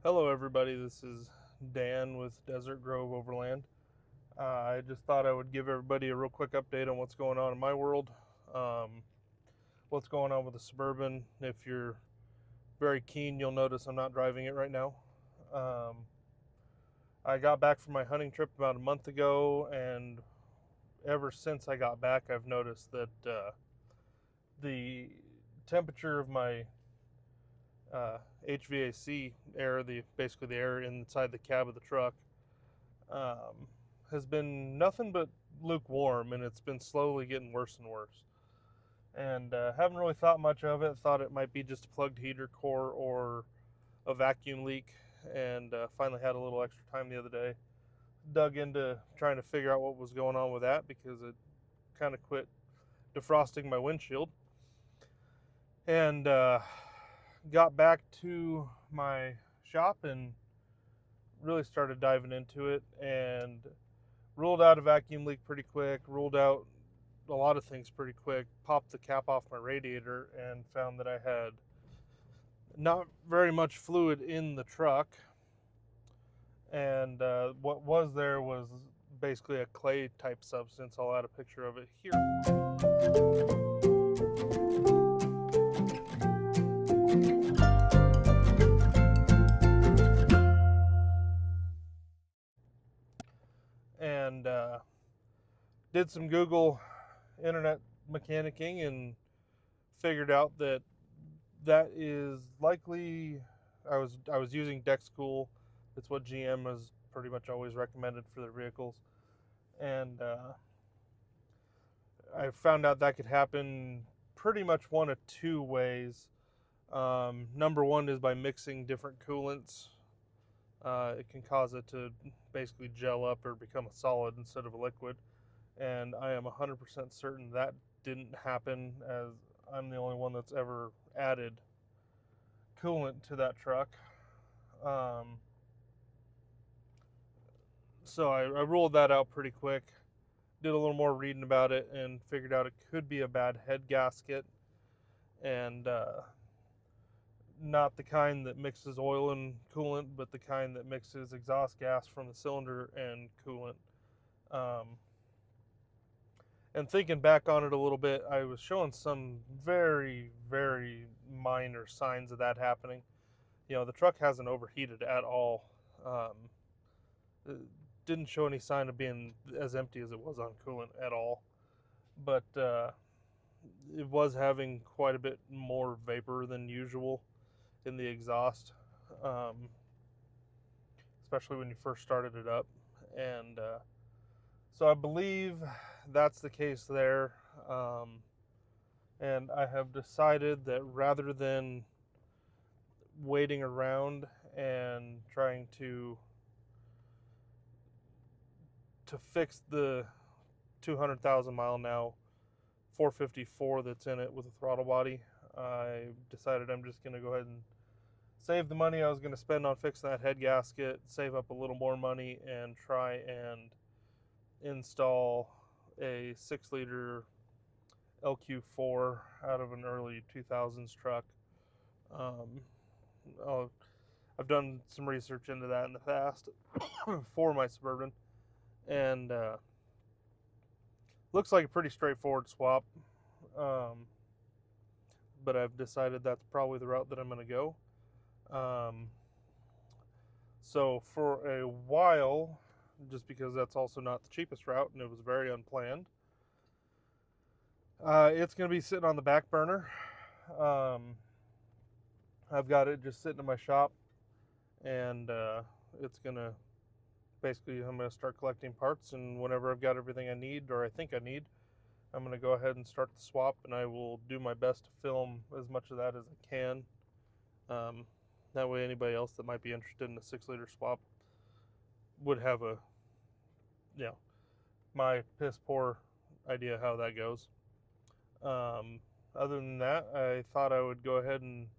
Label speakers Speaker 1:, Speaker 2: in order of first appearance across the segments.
Speaker 1: Hello everybody, this is Dan with Desert Grove Overland. I just thought I would give everybody a real quick update on what's going on in my world, what's going on with the Suburban. If you're very keen, you'll notice I'm not driving it right now. I got back from my hunting trip about a month ago, and ever since I got back, I've noticed that the temperature of my HVAC air, basically the air inside the cab of the truck, has been nothing but lukewarm, and it's been slowly getting worse and worse. And haven't really thought much of it. Thought it might be just a plugged heater core or a vacuum leak, and finally had a little extra time the other day. Dug into trying to figure out what was going on with that because it kind of quit defrosting my windshield. And got back to my shop and really started diving into it and ruled out a vacuum leak pretty quick, ruled out a lot of things pretty quick, popped the cap off my radiator and found that I had not very much fluid in the truck. And what was there was basically a clay type substance. I'll add a picture of it here. And did some Google internet mechanicking and figured out that is likely. I was using Dexcool. It's what GM has pretty much always recommended for their vehicles, and I found out that could happen pretty much one of two ways. Number one is by mixing different coolants. It can cause it to basically gel up or become a solid instead of a liquid. And I am 100% certain that didn't happen, as I'm the only one that's ever added coolant to that truck. So I ruled that out pretty quick. Did a little more reading about it and figured out it could be a bad head gasket, and not the kind that mixes oil and coolant, but the kind that mixes exhaust gas from the cylinder and coolant. And thinking back on it a little bit, I was showing some very, very minor signs of that happening. The truck hasn't overheated at all. It didn't show any sign of being as empty as it was on coolant at all. But it was having quite a bit more vapor than usual in the exhaust, especially when you first started it up. And so I believe that's the case there. And I have decided that rather than waiting around and trying to fix the 200,000 mile now 454 that's in it with a throttle body, I decided I'm just going to go ahead and save the money I was going to spend on fixing that head gasket, save up a little more money, and try and install a 6-liter LQ4 out of an early 2000s truck. I've done some research into that in the past for my Suburban, and looks like a pretty straightforward swap, but I've decided that's probably the route that I'm going to go. So for a while, just because that's also not the cheapest route and it was very unplanned, it's going to be sitting on the back burner. I've got it just sitting in my shop, and it's going to basically, I'm going to start collecting parts, and whenever I've got everything I need, or I think I need, I'm going to go ahead and start the swap, and I will do my best to film as much of that as I can. That way anybody else that might be interested in a 6-liter swap would have my piss poor idea how that goes. Other than that, I thought I would go ahead and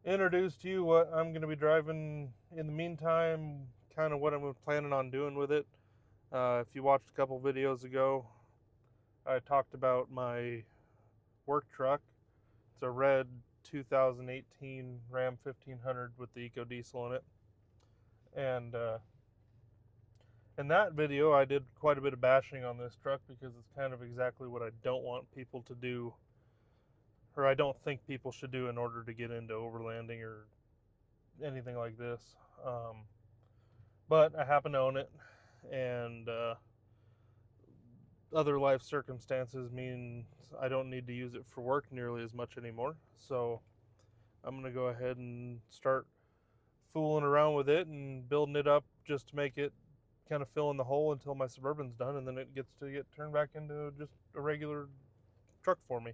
Speaker 1: introduce to you what I'm going to be driving in the meantime, kind of what I'm planning on doing with it. If you watched a couple videos ago, I talked about my work truck. It's a red 2018 Ram 1500 with the Eco Diesel in it. And in that video, I did quite a bit of bashing on this truck because it's kind of exactly what I don't want people to do, or I don't think people should do in order to get into overlanding or anything like this. But I happen to own it, and other life circumstances mean I don't need to use it for work nearly as much anymore. So I'm going to go ahead and start fooling around with it and building it up just to make it kind of fill in the hole until my Suburban's done, and then it gets to get turned back into just a regular truck for me.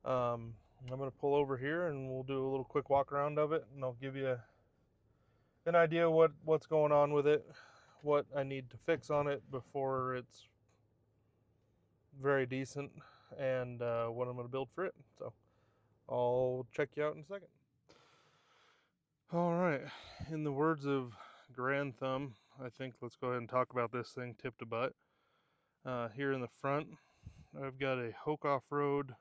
Speaker 1: I'm going to pull over here and we'll do a little quick walk around of it, and I'll give you an idea what's going on with it, what I need to fix on it before it's very decent, and what I'm going to build for it. So I'll check you out in a second. All right, in the words of Grand Thumb, I think let's go ahead and talk about this thing tip to butt. Here in the front, I've got a Hoke Off-Road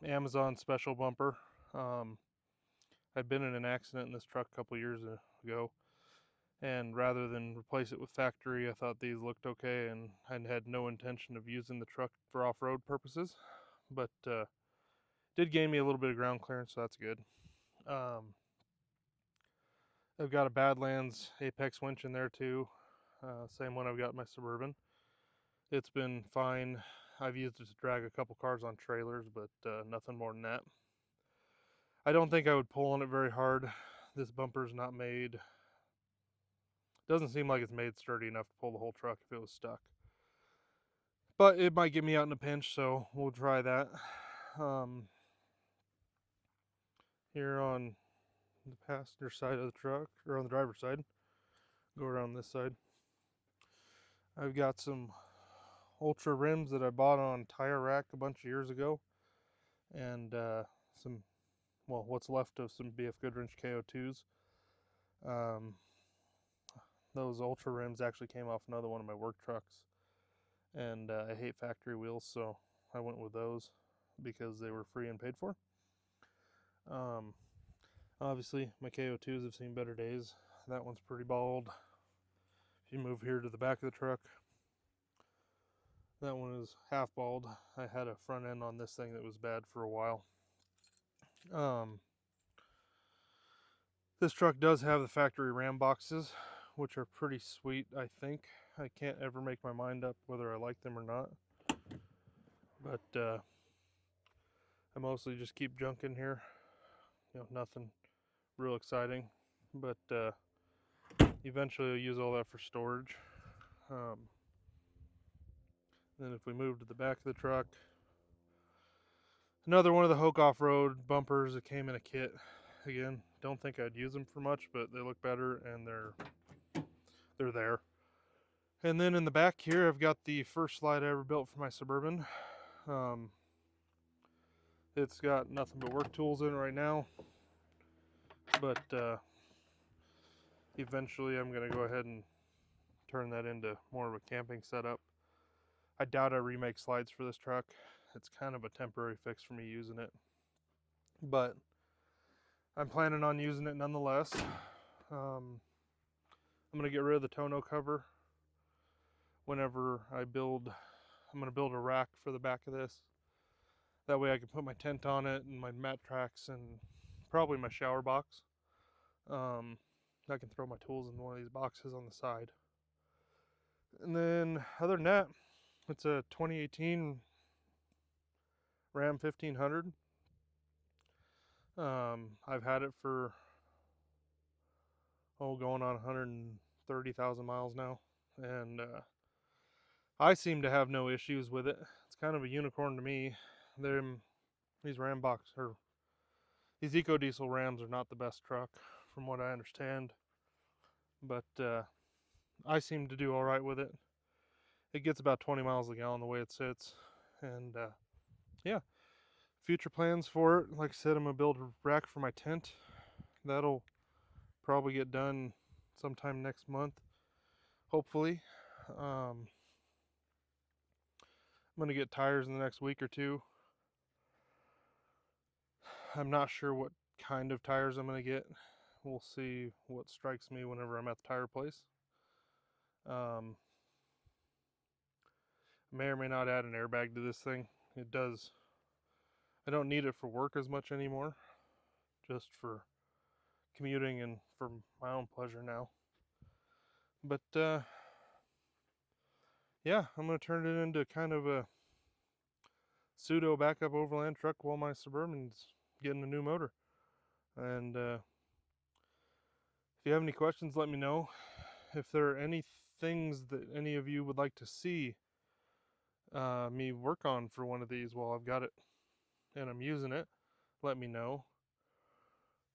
Speaker 1: Amazon special bumper. I'd been in an accident in this truck a couple years ago, and rather than replace it with factory, I thought these looked okay, and I had no intention of using the truck for off-road purposes, but did gain me a little bit of ground clearance, so that's good. I've got a Badlands Apex winch in there too, same one I've got in my Suburban. It's been fine. I've used it to drag a couple cars on trailers, but nothing more than that. I don't think I would pull on it very hard. This bumper's not made, doesn't seem like it's made sturdy enough to pull the whole truck if it was stuck. But it might get me out in a pinch, so we'll try that. Here on the passenger side of the truck, or on the driver's side, go around this side, I've got some Ultra rims that I bought on Tire Rack a bunch of years ago, and some, well, what's left of some BF Goodwrench KO2s. Those Ultra rims actually came off another one of my work trucks, and I hate factory wheels, so I went with those because they were free and paid for. Obviously my KO2s have seen better days. That one's pretty bald. If you move here to the back of the truck, that one is half bald. I had a front end on this thing that was bad for a while. This truck does have the factory ram boxes, which are pretty sweet, I think. I can't ever make my mind up whether I like them or not. But I mostly just keep junk in here. You know, nothing real exciting. But eventually I'll use all that for storage. Then if we move to the back of the truck, another one of the Hoke Off-Road bumpers that came in a kit. Again, don't think I'd use them for much, but they look better and they're there. And then in the back here, I've got the first slide I ever built for my Suburban. It's got nothing but work tools in it right now, but eventually I'm going to go ahead and turn that into more of a camping setup. I doubt I remake slides for this truck. It's kind of a temporary fix for me using it, but I'm planning on using it nonetheless. I'm going to get rid of the tonneau cover whenever I build. I'm going to build a rack for the back of this. That way I can put my tent on it and my mat tracks and probably my shower box. I can throw my tools in one of these boxes on the side. And then other than that, it's a 2018 Ram 1500. I've had it for going on 130,000 miles now, and I seem to have no issues with it. It's kind of a unicorn to me. These Ram box, or these Eco Diesel Rams, are not the best truck from what I understand, but I seem to do all right with it. It gets about 20 miles a gallon the way it sits, and yeah, future plans for it. Like I said, I'm gonna build a rack for my tent. That'll probably get done sometime next month, hopefully. I'm gonna get tires in the next week or two. I'm not sure what kind of tires I'm going to get. We'll see what strikes me whenever I'm at the tire place. Um, may or may not add an airbag to this thing. It does. I don't need it for work as much anymore, just for commuting and for my own pleasure now. But yeah, I'm going to turn it into kind of a pseudo backup overland truck while my Suburban's getting a new motor. And if you have any questions, let me know. If there are any things that any of you would like to see me work on for one of these while I've got it and I'm using it, let me know.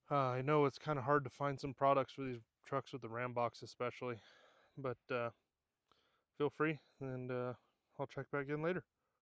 Speaker 1: I know it's kind of hard to find some products for these trucks with the Ram box especially, but feel free, and I'll check back in later.